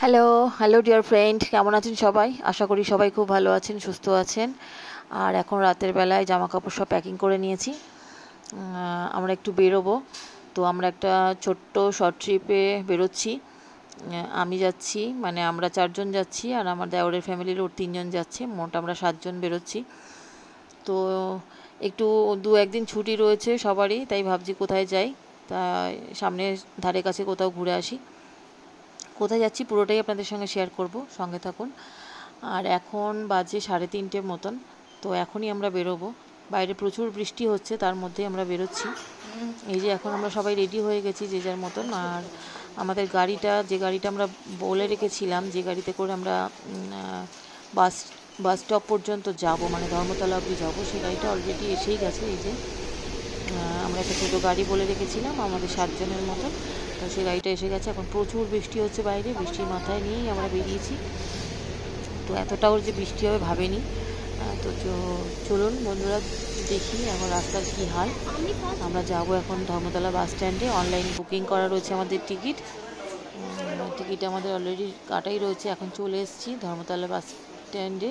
Hello, hello dear friend, কেমন আছেন সবাই? আশা করি সবাই খুব ভালো আছেন, সুস্থ আছেন। আর এখন রাতের বেলায় জামা কাপড় সব প্যাকিং করে নিয়েছি। আমরা একটু বেরোবো। তো আমরা একটা ছোট্ট শর্ট ট্রিপে বেরোচ্ছি। আমি যাচ্ছি, মানে আমরা 4 জন যাচ্ছি, আর আমার দেওরের ফ্যামিলির ওর 3 জন যাচ্ছে। মোট আমরা 7 জন বেরোচ্ছি। তো একটু 2-1 দিন ছুটি রয়েছে সবারই, তাই ভাবছি কোথায় যাই। তাই সামনের ধারে কাছে কোথাও ঘুরে আসি। কোথায় যাচ্ছি পুরোটাই আপনাদের সঙ্গে শেয়ার করব, সঙ্গে থাকুন। আর এখন বাজে 3:30 মতন। তো এখনই আমরা বেরোবো। বাইরে প্রচুর বৃষ্টি হচ্ছে, তার মধ্যেই আমরা বেরোচ্ছি। এই যে এখন আমরা সবাই রেডি হয়ে গেছি যে যার মতন। আর আমাদের গাড়িটা, যে গাড়িটা আমরা বলে রেখেছিলাম, যে গাড়িতে করে আমরা বাস বাস স্টপ পর্যন্ত যাব, মানে ধর্মতলা অবধি যাবো, সেই গাড়িটা অলরেডি এসেই গেছে। এই যে আমরা একটা ছোটো গাড়ি বলে রেখেছিলাম আমাদের 7 জনের মতো। তো সেই গাড়িটা এসে গেছে। এখন প্রচুর বৃষ্টি হচ্ছে বাইরে, বৃষ্টির মাথায় নিয়েই আমরা বেরিয়েছি। তো এতটাও যে বৃষ্টি হবে ভাবেনি। তো চলুন বন্ধুরা, দেখি এখন রাস্তার কী হাল। আমরা যাব এখন ধর্মতলা বাস স্ট্যান্ডে। অনলাইন বুকিং করা রয়েছে আমাদের টিকিট। টিকিট আমাদের অলরেডি কাটাই রয়েছে। এখন চলে এসেছি ধর্মতলা বাস স্ট্যান্ডে।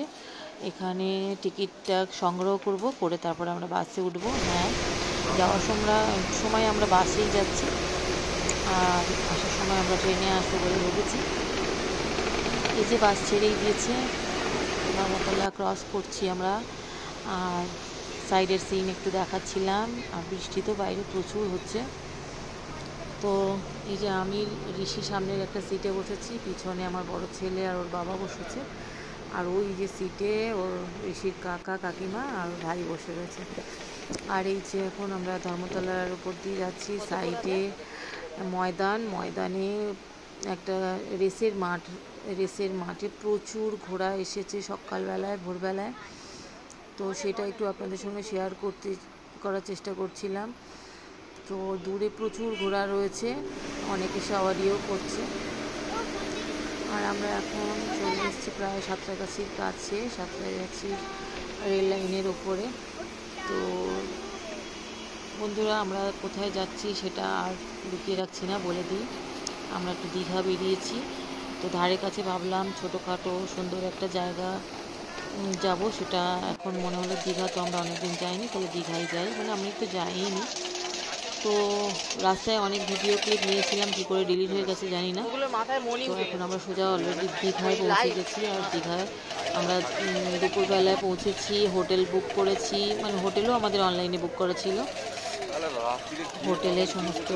এখানে টিকিটটা সংগ্রহ করব, করে তারপরে আমরা বাসে উঠবো। হ্যাঁ, যাওয়ার সময় আমরা বাসেই যাচ্ছি, আর আসার সময় আমরা ট্রেনে আসবো বলে ভেবেছি। এই যে বাস ছেড়েই দিয়েছে, ধর্মতলা ক্রস করছি আমরা। আর সাইডের সিন একটু দেখাচ্ছিলাম। আর বৃষ্টি তো বাইরে প্রচুর হচ্ছে। তো এই যে আমি ঋষি সামনের একটা সিটে বসেছি, পিছনে আমার বড় ছেলে আর ওর বাবা বসেছে। আর ওই যে সিটে ওর ঋষির কাকা কাকিমা আর ভাই বসে রয়েছে। আর এই যে এখন আমরা ধর্মতলার উপর দিয়ে যাচ্ছি। সাইডে ময়দানে একটা রেসের মাঠে প্রচুর ঘোড়া এসেছে সকালবেলায়, ভোরবেলায়। তো সেটা একটু আপনাদের সঙ্গে শেয়ার করার চেষ্টা করছিলাম। তো দূরে প্রচুর ঘোড়া রয়েছে, অনেকে সওয়ারিও করছে। আর আমরা এখন চলে এসেছি প্রায় সাঁতরাগাছির কাছে, সাঁতরাগাছির রেল লাইনের ওপরে। তো বন্ধুরা, আমরা কোথায় যাচ্ছি সেটা আর লুকিয়ে রাখছি না, বলে দিই। আমরা একটু দীঘা বেরিয়েছি। তো ধারে কাছে ভাবলাম ছোটোখাটো সুন্দর একটা জায়গা যাব। সেটা এখন মনে হলো দীঘা তো আমরা অনেকদিন যাইনি, তাহলে দীঘায় যাই। মানে আমি তো যাইনি। তো রাস্তায় অনেক ভিডিও ক্লিপ নিয়েছিলাম, কী করে ডিলিট হয়ে গেছে জানি না। তো এখন আমরা সোজা অলরেডি দীঘায় পৌঁছে গেছি। আর দীঘায় আমরা দুপুরবেলায় পৌঁছেছি, হোটেল বুক করেছি, মানে হোটেলও আমাদের অনলাইনে বুক করা ছিল। হোটেলে সমস্ত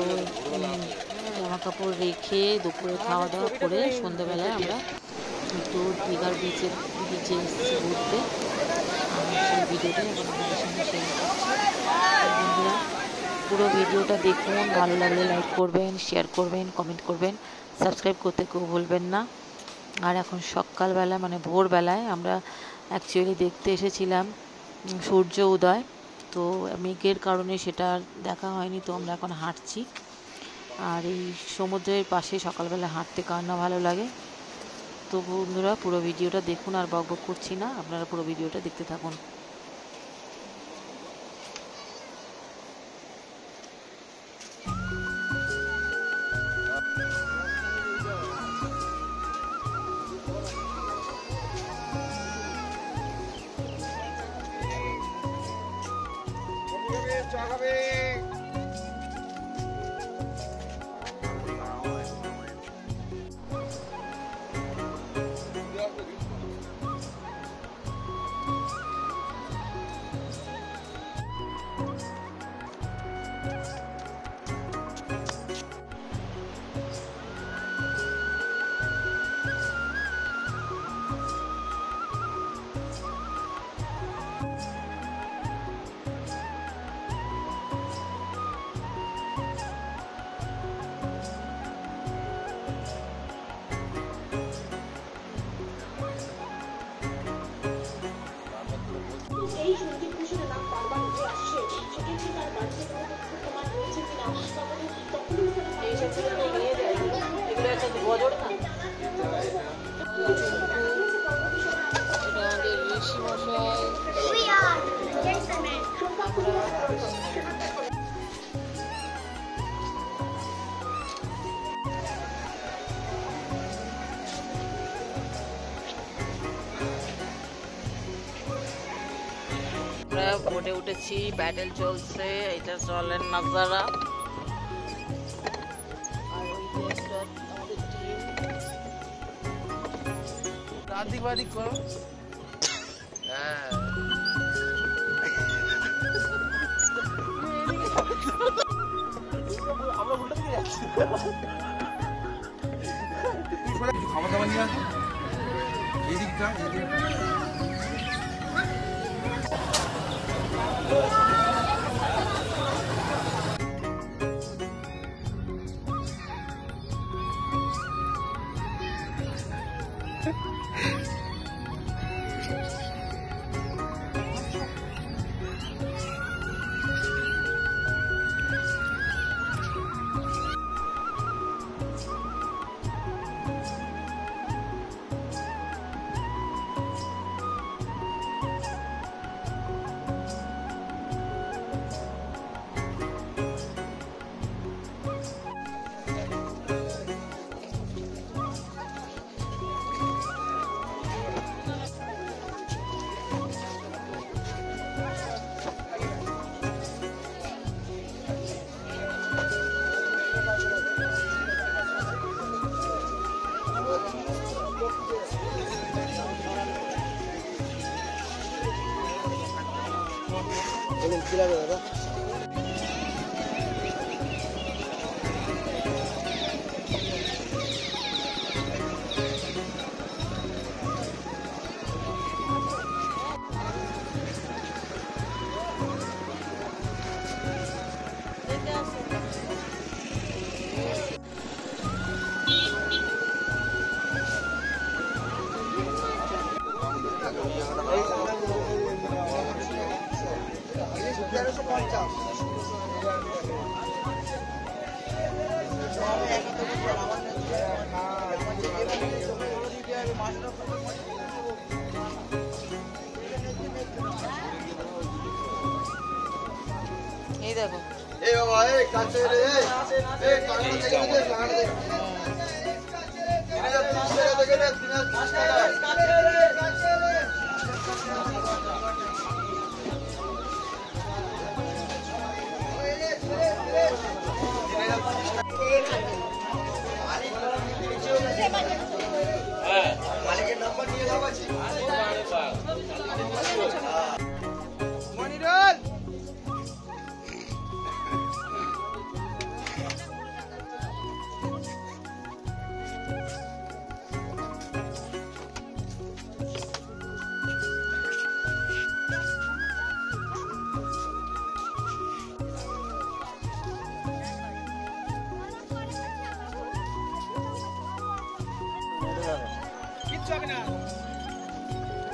জামা কাপড় রেখে দুপুরে খাওয়া দাওয়া করে সন্ধ্যেবেলায় আমরা একটু দীঘার বিচে এসেছি ঘুরতে। সেই ভিডিওটাই এখন আপনাদের সঙ্গে শেয়ার করছি। বন্ধুরা, পুরো ভিডিওটা দেখুন, ভালো লাগলে লাইক করবেন, শেয়ার করবেন, কমেন্ট করবেন, সাবস্ক্রাইব করতে কেউ ভুলবেন না। আর এখন সকালবেলা, মানে ভোরবেলায় আমরা অ্যাকচুয়ালি দেখতে এসেছিলাম সূর্য উদয়। তো মেঘের কারণে সেটা দেখা হয়নি। তো আমরা এখন হাঁটছি। আর এই সমুদ্রের পাশে সকালবেলা হাঁটতে কার না ভালো লাগে। তো বন্ধুরা, পুরো ভিডিওটা দেখুন, আর বকবক করছি না, আপনারা পুরো ভিডিওটা দেখতে থাকুন। বোটে উঠেছি, ব্যাটেল চলছে, এটা চলেন নাজারা। আর ওই যে একটা আমাদের টিম আদিক বাদিক করো। হ্যাঁ আমরা উল্টা দিকে যাচ্ছি। খাবার দাবার নিয়ে আসো এই দিকটা। কি লাগে দাদা? এই দেখো এই বাবা এই কাছে রে এই কাছে থেকে দে লাগানো দে। 3030 টাকা থেকে দে 3030 টাকা কাছে রে কাছে রে। মালিকের নাম্বার নিয়ে যাও আছে মনিরুল।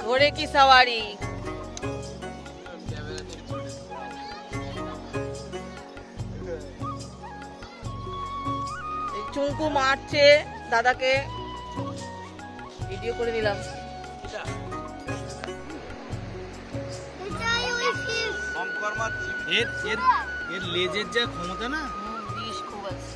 ঘোড়ে কি সওয়ারি। চুঙ্কু মারছে দাদাকে, ভিডিও করে দিলাম। এর লেজের যা ক্ষমতা না, বিষ খুব আছে।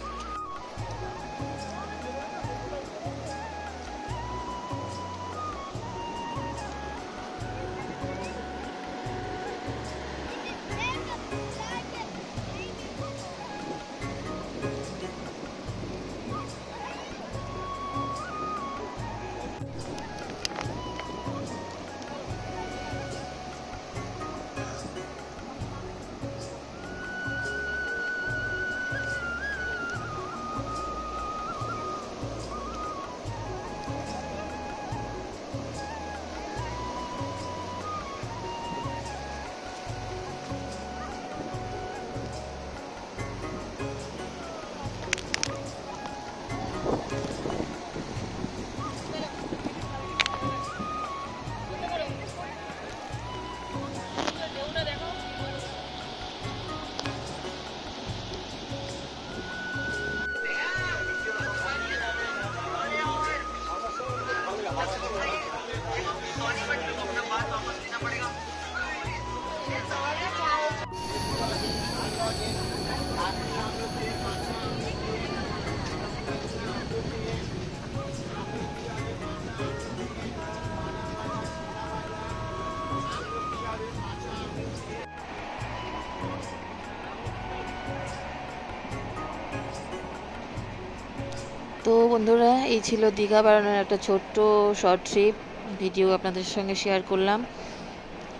তো বন্ধুরা, এই ছিল দীঘা বেড়ানোর একটা ছোট্ট শর্ট ট্রিপ ভিডিও আপনাদের সঙ্গে শেয়ার করলাম।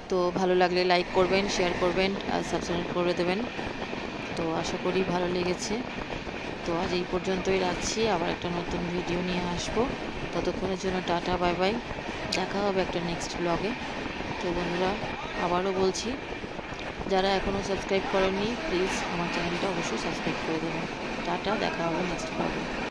তো ভালো লাগলে লাইক করবেন, শেয়ার করবেন আর সাবস্ক্রাইব করে দেবেন। তো আশা করি ভালো লেগেছে। তো আজ এই পর্যন্তই রাখছি, আবার একটা নতুন ভিডিও নিয়ে আসবো। ততক্ষণের জন্য টাটা, বাই বাই। দেখা হবে একটা নেক্সট ব্লগে। তো বন্ধুরা, আবারও বলছি, যারা এখনও সাবস্ক্রাইব করেননি প্লিজ আমার চ্যানেলটা অবশ্যই সাবস্ক্রাইব করে দেবেন। টাটা, দেখা হবে নেক্সট ব্লগে।